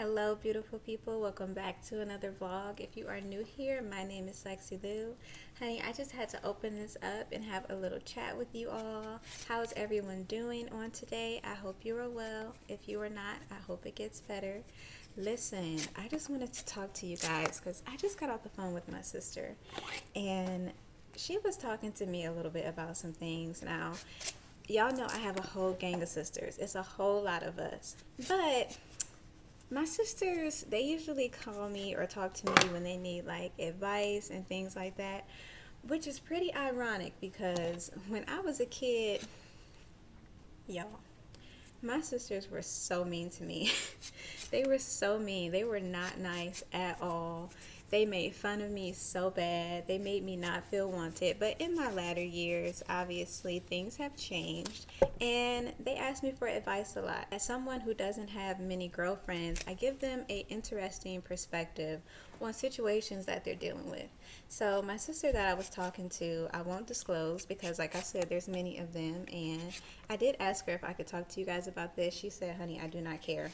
Hello, beautiful people. Welcome back to another vlog. If you are new here, my name is Lexy Lu. Honey, I just had to open this up and have a little chat with you all. How's everyone doing on today? I hope you are well. If you are not, I hope it gets better. Listen, I just wanted to talk to you guys because I just got off the phone with my sister and she was talking to me a little bit about some things. Now, y'all know I have a whole gang of sisters. It's a whole lot of us. But my sisters, they usually call me or talk to me when they need like advice and things like that, which is pretty ironic because when I was a kid, y'all, my sisters were so mean to me. They were so mean. They were not nice at all. They made fun of me so bad. They made me not feel wanted. But in my latter years, obviously, things have changed. And they ask me for advice a lot. As someone who doesn't have many girlfriends, I give them an interesting perspective on situations that they're dealing with. So my sister that I was talking to, I won't disclose because like I said, there's many of them. And I did ask her if I could talk to you guys about this. She said, honey, I do not care.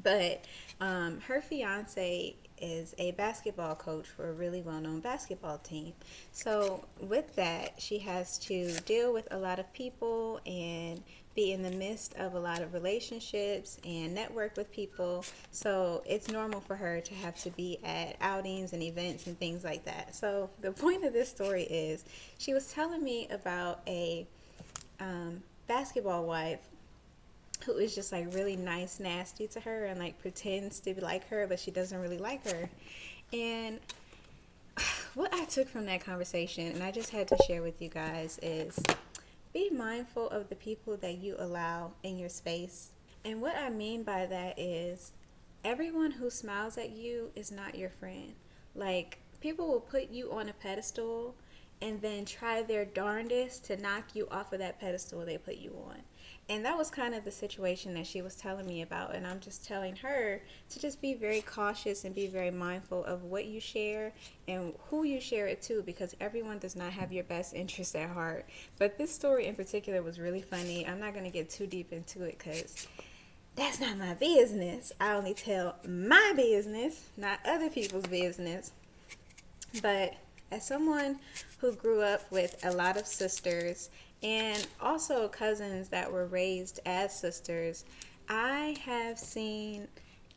But her fiance is a basketball coach for a really well-known basketball team. So with that, she has to deal with a lot of people and be in the midst of a lot of relationships and network with people. So it's normal for her to have to be at outings and events and things like that. So the point of this story is she was telling me about a basketball wife who is just like really nice, nasty to her and like pretends to be like her, but she doesn't really like her. And what I took from that conversation, and I just had to share with you guys, is be mindful of the people that you allow in your space. And what I mean by that is everyone who smiles at you is not your friend. Like, people will put you on a pedestal and then try their darndest to knock you off of that pedestal they put you on. And that was kind of the situation that she was telling me about. And I'm just telling her to just be very cautious and be very mindful of what you share and who you share it to, because everyone does not have your best interest at heart. But this story in particular was really funny. I'm not going to get too deep into it because that's not my business. I only tell my business, not other people's business. But as someone who grew up with a lot of sisters and also cousins that were raised as sisters, I have seen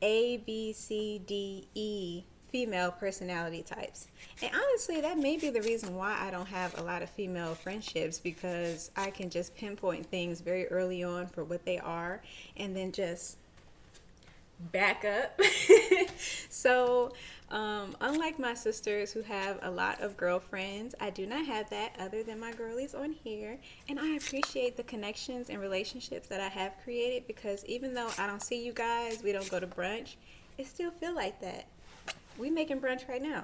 A, B, C, D, E female personality types. And honestly, that may be the reason why I don't have a lot of female friendships, because I can just pinpoint things very early on for what they are and then just back up. So unlike my sisters who have a lot of girlfriends, I do not have that other than my girlies on here. And I appreciate the connections and relationships that I have created, because even though I don't see you guys, we don't go to brunch, it still feel like that. We making brunch right now.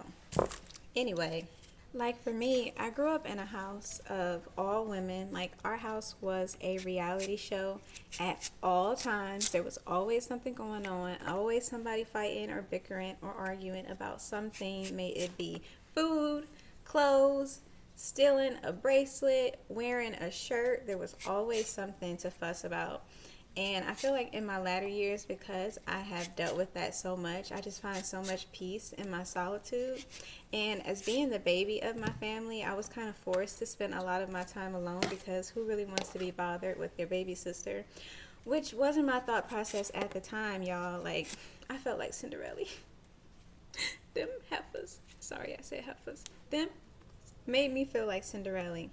Anyway, like for me, I grew up in a house of all women. Like, our house was a reality show at all times. There was always something going on, always somebody fighting or bickering or arguing about something. May it be food, clothes, stealing a bracelet, wearing a shirt. There was always something to fuss about. And I feel like in my latter years, because I have dealt with that so much, I just find so much peace in my solitude. And as being the baby of my family, I was kind of forced to spend a lot of my time alone, because who really wants to be bothered with their baby sister? Which wasn't my thought process at the time, y'all. Like, I felt like Cinderella. Them heifers. Sorry, I said heifers. Them made me feel like Cinderella.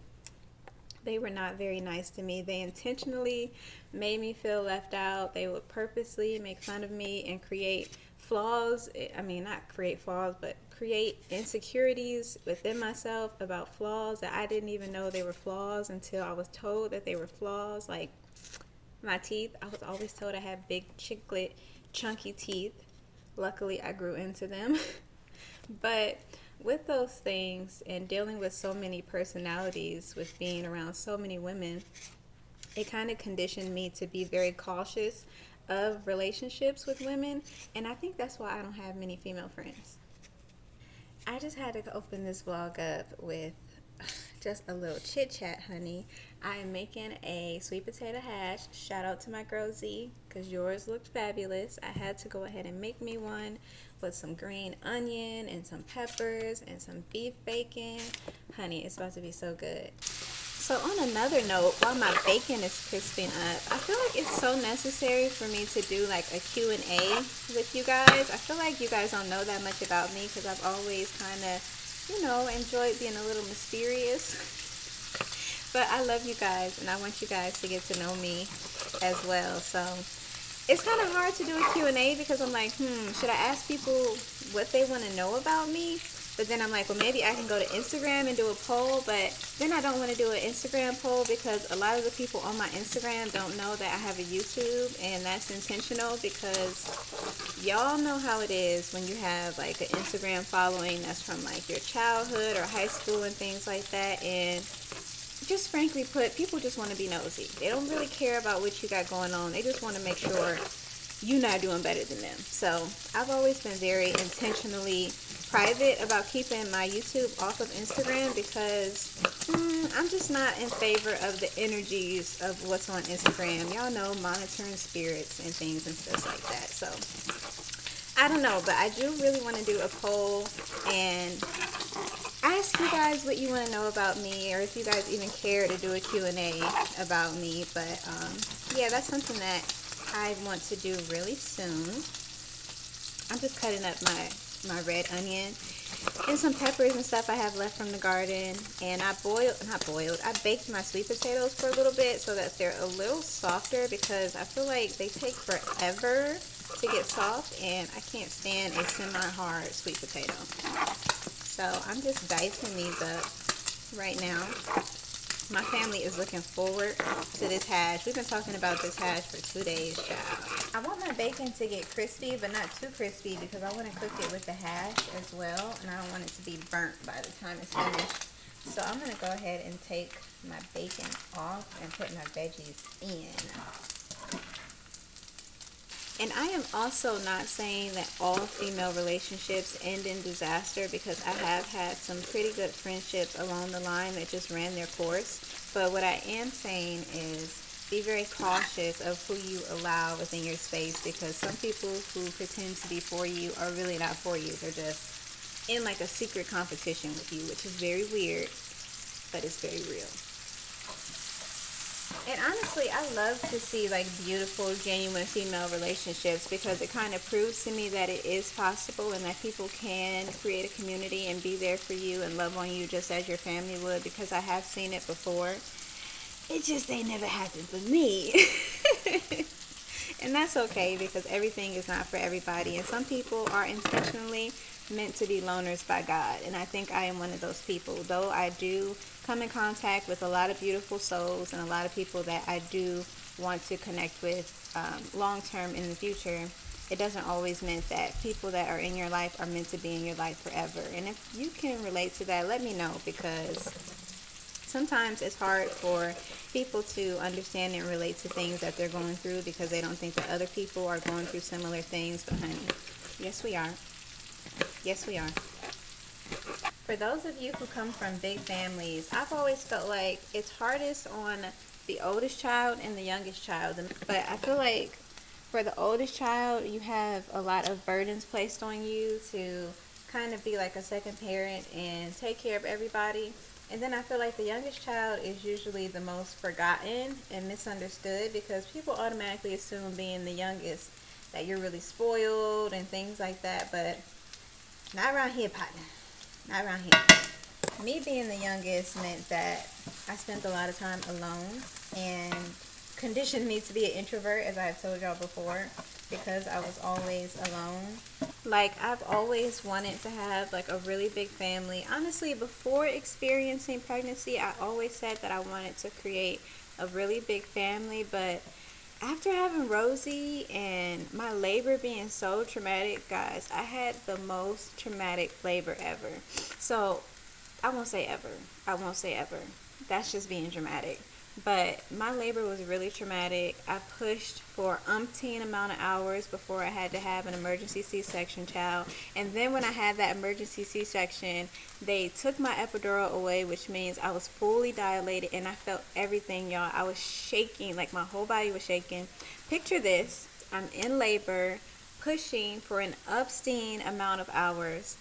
They were not very nice to me. They intentionally made me feel left out. They would purposely make fun of me and create flaws. I mean, not create flaws, but create insecurities within myself about flaws that I didn't even know they were flaws until I was told that they were flaws. Like my teeth, I was always told I had big, chiclet, chunky teeth. Luckily, I grew into them. But with those things and dealing with so many personalities, with being around so many women, it kind of conditioned me to be very cautious of relationships with women. And I think that's why I don't have many female friends. I just had to open this vlog up with Just a little chit chat, honey. I am making a sweet potato hash. Shout out to my girl Z, because yours looked fabulous. I had to go ahead and make me one with some green onion and some peppers and some beef bacon. Honey, it's about to be so good. So on another note, while my bacon is crisping up, I feel like it's so necessary for me to do like a Q&A with you guys. I feel like you guys don't know that much about me because I've always kind of, enjoyed being a little mysterious. But I love you guys and I want you guys to get to know me as well. So it's kind of hard to do a Q&A because I'm like, should I ask people what they want to know about me? But then I'm like, well, maybe I can go to Instagram and do a poll. But then I don't want to do an Instagram poll because a lot of the people on my Instagram don't know that I have a YouTube. And that's intentional because y'all know how it is when you have like an Instagram following that's from like your childhood or high school and things like that. And just frankly put, people just want to be nosy. They don't really care about what you got going on. They just want to make sure you're not doing better than them. So I've always been very intentionally private about keeping my YouTube off of Instagram because I'm just not in favor of the energies of what's on Instagram. Y'all know, monitoring spirits and things and stuff like that. So I don't know, but I do really want to do a poll and ask you guys what you want to know about me, or if you guys even care to do a Q&A about me. But yeah, that's something that I want to do really soon. I'm just cutting up my red onion and some peppers and stuff I have left from the garden, and I baked my sweet potatoes for a little bit so that they're a little softer because I feel like they take forever to get soft and I can't stand a semi-hard sweet potato. So I'm just dicing these up right now. My family is looking forward to this hash. We've been talking about this hash for 2 days, child. I want my bacon to get crispy, but not too crispy because I want to cook it with the hash as well, and I don't want it to be burnt by the time it's finished. So I'm going to go ahead and take my bacon off and put my veggies in. And I am also not saying that all female relationships end in disaster because I have had some pretty good friendships along the line that just ran their course. But what I am saying is be very cautious of who you allow within your space because some people who pretend to be for you are really not for you. They're just in like a secret competition with you, which is very weird, but it's very real. And honestly, I love to see like beautiful, genuine female relationships because it kind of proves to me that it is possible and that people can create a community and be there for you and love on you just as your family would, because I have seen it before. It just ain't never happened for me. And that's okay because everything is not for everybody. And some people are intentionally meant to be loners by God. And I think I am one of those people. Though I do come in contact with a lot of beautiful souls and a lot of people that I do want to connect with long term in the future, it doesn't always mean that people that are in your life are meant to be in your life forever. And if you can relate to that, let me know, because sometimes it's hard for people to understand and relate to things that they're going through because they don't think that other people are going through similar things. But honey, yes we are. Yes we are. For those of you who come from big families, I've always felt like it's hardest on the oldest child and the youngest child. But I feel like for the oldest child, you have a lot of burdens placed on you to kind of be like a second parent and take care of everybody. And then I feel like the youngest child is usually the most forgotten and misunderstood because people automatically assume, being the youngest, that you're really spoiled and things like that. But not around here, partner. Not around here. Me being the youngest meant that I spent a lot of time alone and conditioned me to be an introvert, as I have told y'all before, because I was always alone. Like, I've always wanted to have like a really big family. Honestly, before experiencing pregnancy, I always said that I wanted to create a really big family. But after having Rosie and my labor being so traumatic, guys, I had the most traumatic labor ever. So I won't say ever. I won't say ever. That's just being dramatic. But my labor was really traumatic. I pushed for umpteen amount of hours before I had to have an emergency C-section, child. And then when I had that emergency C-section, they took my epidural away, which means I was fully dilated and I felt everything, y'all. I was shaking, like my whole body was shaking. Picture this. I'm in labor, pushing for an obscene amount of hours.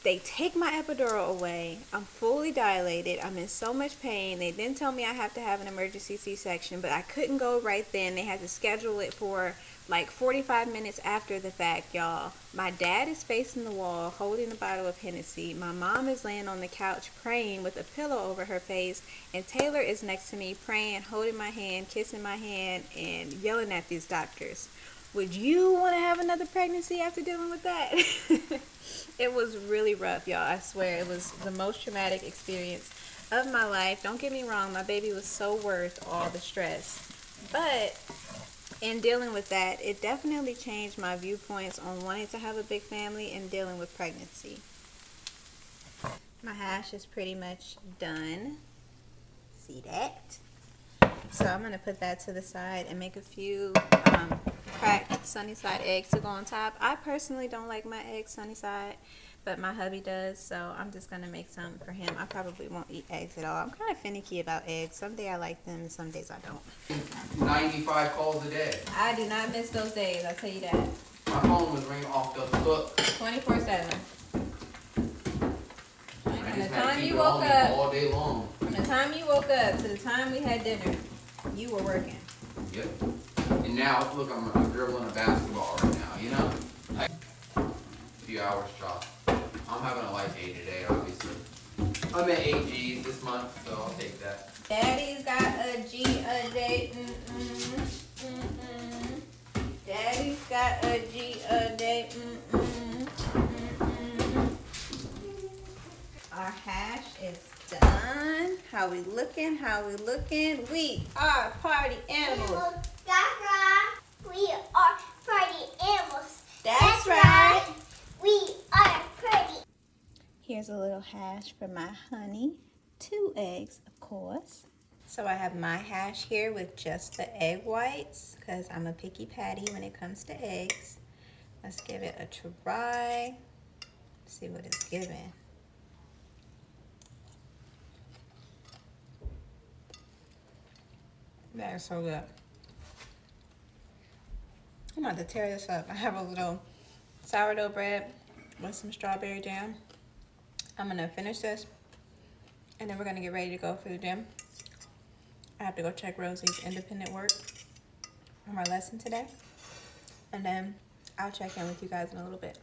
They take my epidural away. I'm fully dilated. I'm in so much pain. They then tell me I have to have an emergency C-section, but I couldn't go right then. They had to schedule it for like 45 minutes after the fact, y'all. My dad is facing the wall holding a bottle of Hennessy. My mom is laying on the couch praying with a pillow over her face, and Taylor is next to me praying, holding my hand, kissing my hand, and yelling at these doctors. Would you want to have another pregnancy after dealing with that? It was really rough, y'all. I swear it was the most traumatic experience of my life. Don't get me wrong, my baby was so worth all the stress. But in dealing with that, it definitely changed my viewpoints on wanting to have a big family and dealing with pregnancy. My hash is pretty much done. See that? So I'm going to put that to the side and make a few cracked sunny side eggs to go on top. I personally don't like my eggs sunny side, but my hubby does, so I'm just going to make some for him. I probably won't eat eggs at all. I'm kind of finicky about eggs. Some days I like them and some days I don't. 95 calls a day. I do not miss those days, I'll tell you that. My phone was ringing off the hook. 24/7. I From the just had to time keep you it woke on me up, all day long. from the time you woke up to the time we had dinner, you were working. Yep. And now, look, I'm dribbling a basketball right now, you know? A few hours shot. I'm having a light day today, obviously. I'm at 8 G's this month, so I'll take that. Daddy's got a G a day. Daddy's got a G a day. Our hash is done. How we looking? How we looking? We are party animals. That's right. We are party animals. That's right. We are pretty. Here's a little hash for my honey. 2 eggs, of course. So I have my hash here with just the egg whites because I'm a picky patty when it comes to eggs. Let's give it a try. See what it's giving. That is so good. I'm about to tear this up. I have a little sourdough bread with some strawberry jam. I'm gonna finish this and then we're gonna get ready to go for the gym. I have to go check Rosie's independent work on our lesson today. And then I'll check in with you guys in a little bit.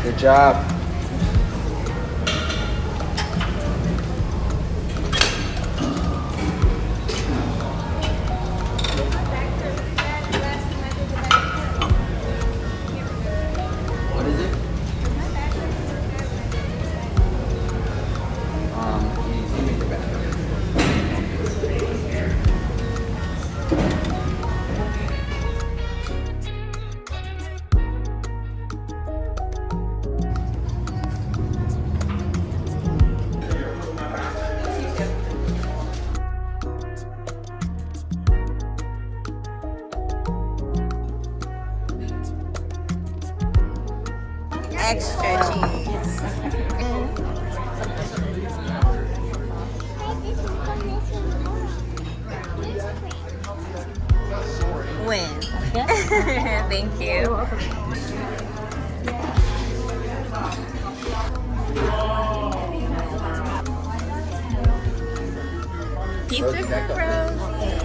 Good job. What is it? You seem to extra cheese. When? Thank you. You're welcome. Pizza for Rosie.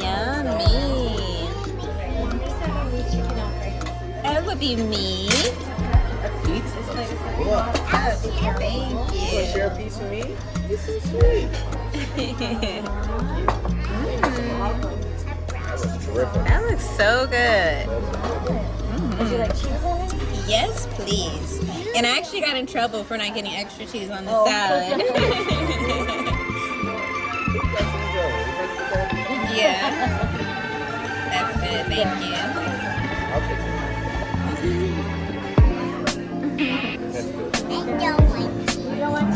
Yummy. That would be me. Pizza? Thank You want to you. share a piece with me? You're so sweet. That was terrific. That looks so good. Would you like cheese on it? Yes, please. And I actually got in trouble for not getting extra cheese on the Oh. salad. Yeah. That's good. Thank you. I'll take it. That's good. I don't like cheese. You don't want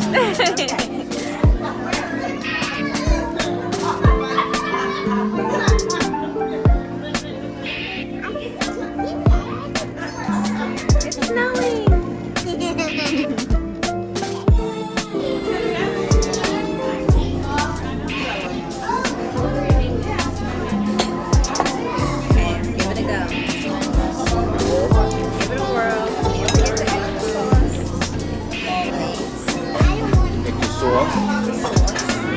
It's snowing. Okay, give it a go. Give it a whirl. Get the extra sauce. Extra sauce.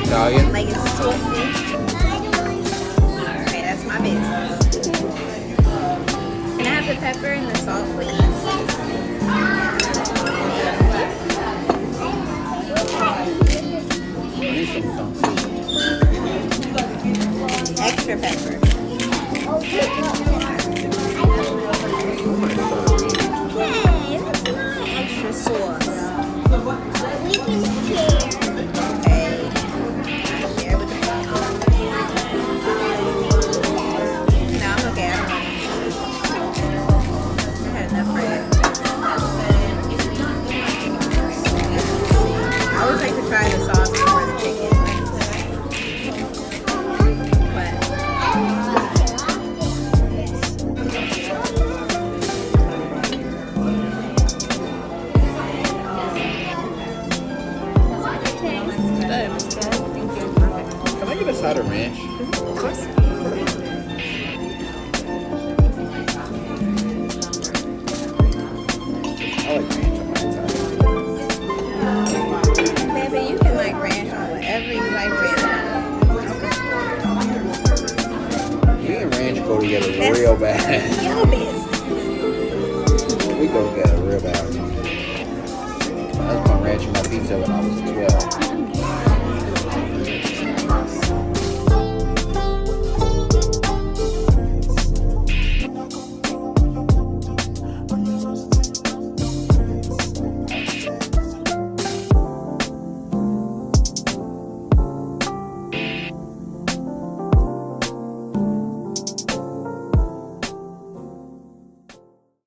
Italian. Like it's saucy. Okay, that's my business. Can I have the pepper and the salt, please? Extra pepper. Hey, that's not extra sauce. We can share. Okay. I share with the pepper. No, I'm okay. I don't want it. I had enough bread. I always like to try the sauce before the chicken. But Can I get a side of ranch? of course. I like ranch on my Italian. Baby, you can like ranch on whatever you like ranch on. Me and ranch go together That's real bad. your business. We go together real bad. I was putting ranch on my pizza when I